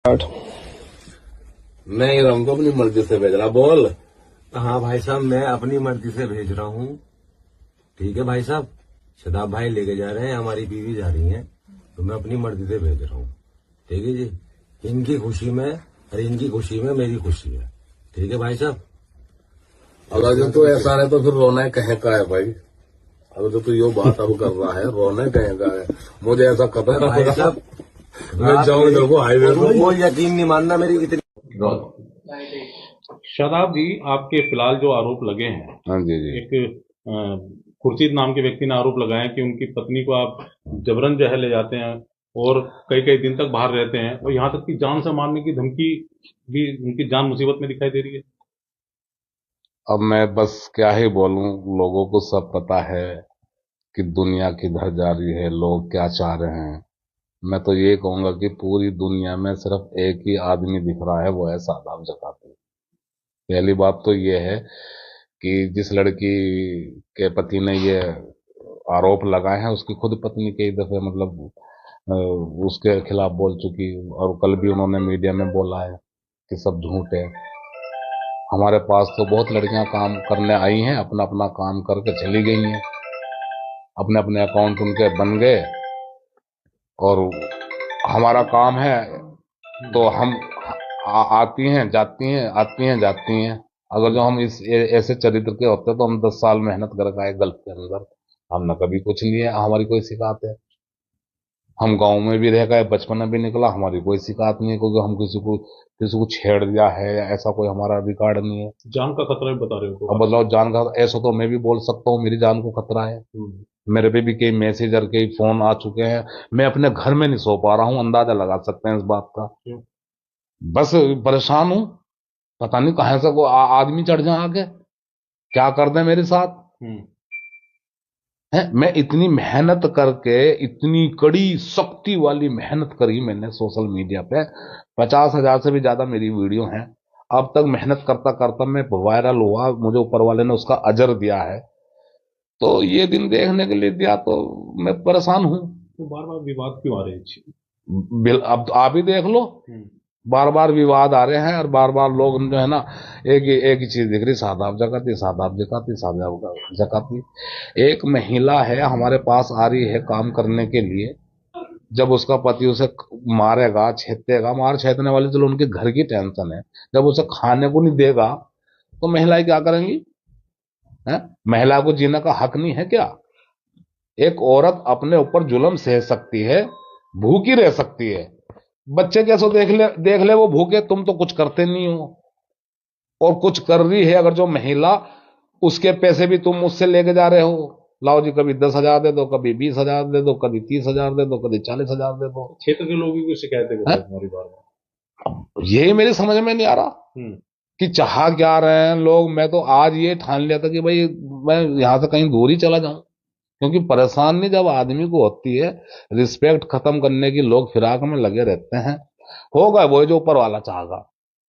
नहीं हम तो अपनी मर्जी से भेज रहा। बोल। हाँ भाई साहब, मैं अपनी मर्जी से भेज रहा हूँ। ठीक है भाई साहब, शदाब भाई लेके जा रहे हैं, हमारी बीवी जा रही है, तो मैं अपनी मर्जी से भेज रहा हूँ। ठीक है जी, इनकी खुशी में और इनकी खुशी में मेरी खुशी है। ठीक है भाई साहब। अगर जो तो ऐसा है तो फिर रोना कहे का है भाई। अगर जो तो यो बात अब कर रहा है, रोना कहे का है। मुझे ऐसा खतरा भाई साहब, मैं जाऊँ इधर को हाईवे वो को। यकीन नहीं मानना मेरी इतनी। शादाब जी, आपके फिलहाल जो आरोप लगे हैं, हाँ जी जी। एक खुर्शीद नाम के व्यक्ति ने आरोप लगाया कि उनकी पत्नी को आप जबरन जो है ले जाते हैं और कई कई दिन तक बाहर रहते हैं और यहाँ तक कि जान से मारने की धमकी भी उनकी जान मुसीबत में दिखाई दे रही है। अब मैं बस क्या ही बोलूं, लोगों को सब पता है कि दुनिया किधर जा रही है, लोग क्या चाह रहे हैं। मैं तो ये कहूंगा कि पूरी दुनिया में सिर्फ एक ही आदमी दिख रहा है, वो है शादाब जकाती। पहली बात तो ये है कि जिस लड़की के पति ने ये आरोप लगाए हैं, उसकी खुद पत्नी कई दफे मतलब अ, उसके खिलाफ बोल चुकी, और कल भी उन्होंने मीडिया में बोला है कि सब झूठ है। हमारे पास तो बहुत लड़कियां काम करने आई हैं, अपना अपना काम करके चली गई हैं, अपने अपने अकाउंट उनके बन गए, और हमारा काम है तो हम आती हैं जाती हैं, आती हैं जाती हैं। अगर जो हम ऐसे चरित्र के होते तो हम 10 साल मेहनत करके आए गल्फ के अंदर। हमने कभी कुछ नहीं है, हमारी कोई शिकायत है। हम गांव में भी रह गए, बचपन में भी निकला, हमारी कोई शिकायत नहीं है, क्योंकि हम किसी को छेड़ दिया है, ऐसा कोई हमारा रिकॉर्ड नहीं है। जान का खतरा भी बता रहे हो अब बताओ, जान का ऐसा तो मैं भी बोल सकता हूँ, मेरी जान को खतरा है। मेरे पे भी कई मैसेज और कई फोन आ चुके हैं। मैं अपने घर में नहीं सो पा रहा हूँ, अंदाजा लगा सकते हैं इस बात का। बस परेशान हूँ, पता नहीं कहाँ से को आदमी चढ़ जाए आके, क्या कर दे मेरे साथ है। मैं इतनी मेहनत करके, इतनी कड़ी सख्ती वाली मेहनत करी मैंने सोशल मीडिया पे, 50,000 से भी ज्यादा मेरी वीडियो हैं। अब तक मेहनत करता करता मैं वायरल हुआ, मुझे ऊपर वाले ने उसका अजर दिया है। तो ये दिन देखने के लिए दिया तो मैं परेशान हूँ। तो बार बार विवाद क्यों आ रहे हैं? अब तो आप ही देख लो, बार बार विवाद आ रहे हैं, और बार बार लोग जो है ना, एक ही चीज दिख रही, शादाब जकाती, शादाब जकाती, शादाब जकाती। एक महिला है हमारे पास आ रही है काम करने के लिए, जब उसका पति उसे मारेगा, छेदेगा, मार छेदने वाली चलो उनके घर की टेंशन है, जब उसे खाने को नहीं देगा तो महिलाएं क्या करेंगी? है, महिला को जीने का हक नहीं है क्या? एक औरत अपने ऊपर जुल्म सह सकती है, भूखी रह सकती है, बच्चे कैसे देख ले वो भूखे, तुम तो कुछ करते नहीं हो। और कुछ कर रही है अगर जो महिला, उसके पैसे भी तुम मुझसे लेके जा रहे हो। लाओ जी, कभी 10,000 दे दो, कभी 20,000 दे दो, कभी 30,000 दे दो, कभी 40,000 दे दो। क्षेत्र के लोगों की शिकायतें करते हैं तुम्हारी बार बार। यही मेरी समझ में नहीं आ रहा कि चाह क्या रहे हैं लोग। मैं तो आज ये ठान लिया था कि भाई मैं यहां से कहीं दूर ही चला जाऊं, क्योंकि परेशानी जब आदमी को होती है, रिस्पेक्ट खत्म करने की लोग फिराक में लगे रहते हैं। होगा वो जो ऊपर वाला चाहेगा।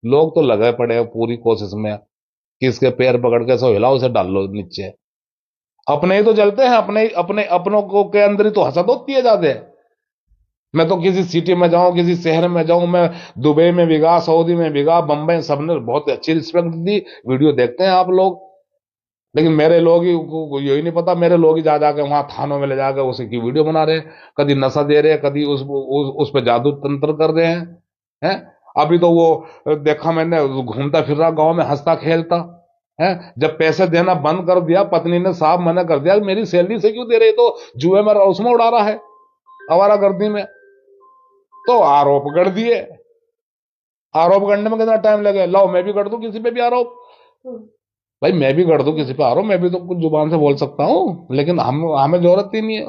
लोग तो लगे पड़े हैं पूरी कोशिश में कि इसके पैर पकड़ के सो हिलाओ, उसे डाल लो नीचे। अपने ही तो जलते हैं, अपने अपने अपनों को के अंदर ही तो हसद होती है ज्यादा। मैं तो किसी सिटी में जाऊं, किसी शहर में जाऊं, मैं दुबई में बिगा, सऊदी में बिगा, बम्बई, सबने बहुत अच्छी रिस्पेक्ट दी। वीडियो देखते हैं आप लोग, लेकिन मेरे लोग ही को यही नहीं पता, मेरे लोग ही जा जाके वहां थानों में ले जाकर उसी की वीडियो बना रहे हैं, कभी नशा दे रहे हैं, कभी उस पर जादू तंत्र कर रहे हैं। अभी तो वो देखा मैंने, घूमता फिर रहा गाँव में, हंसता खेलता है। जब पैसे देना बंद कर दिया, पत्नी ने साफ मना कर दिया, मेरी सैलरी से क्यों दे रही, तो जुए में उसमें उड़ा रहा है, आवारागर्दी में। तो आरोप कर दिए, आरोप करने में कितना टाइम लगे? लाओ मैं भी कर दूं किसी पे भी आरोप। भाई मैं भी कर दूं किसी पे आरोप, मैं भी तो कुछ जुबान से बोल सकता हूँ, लेकिन हमें जरूरत ही नहीं है।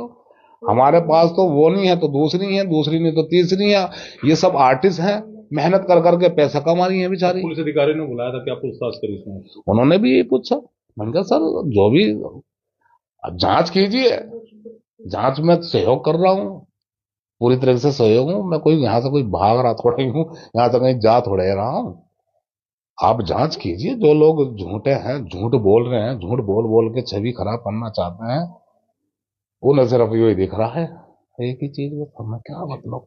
हमारे पास तो वो नहीं है तो दूसरी है, दूसरी नहीं तो तीसरी है। ये सब आर्टिस्ट हैं, मेहनत कर करके पैसा कमा रही है बेचारी। पुलिस अधिकारी ने बुलाया था कि आप पूछताछ करिए इसमें। उन्होंने भी यही पूछा। मैंने कहा सर जो भी, जांच कीजिए, जांच में सहयोग कर रहा हूँ, पूरी तरह से सहयोग हूँ। मैं कोई यहाँ से कोई भाग रहा थोड़ा ही हूँ, यहाँ से कहीं जा थोड़े रहा हूँ। आप जांच कीजिए, जो लोग झूठे हैं, झूठ बोल रहे हैं, झूठ बोल बोल के छवि खराब करना चाहते हैं, उन्हें सिर्फ यही दिख रहा है, एक ही चीज में। क्या मतलब?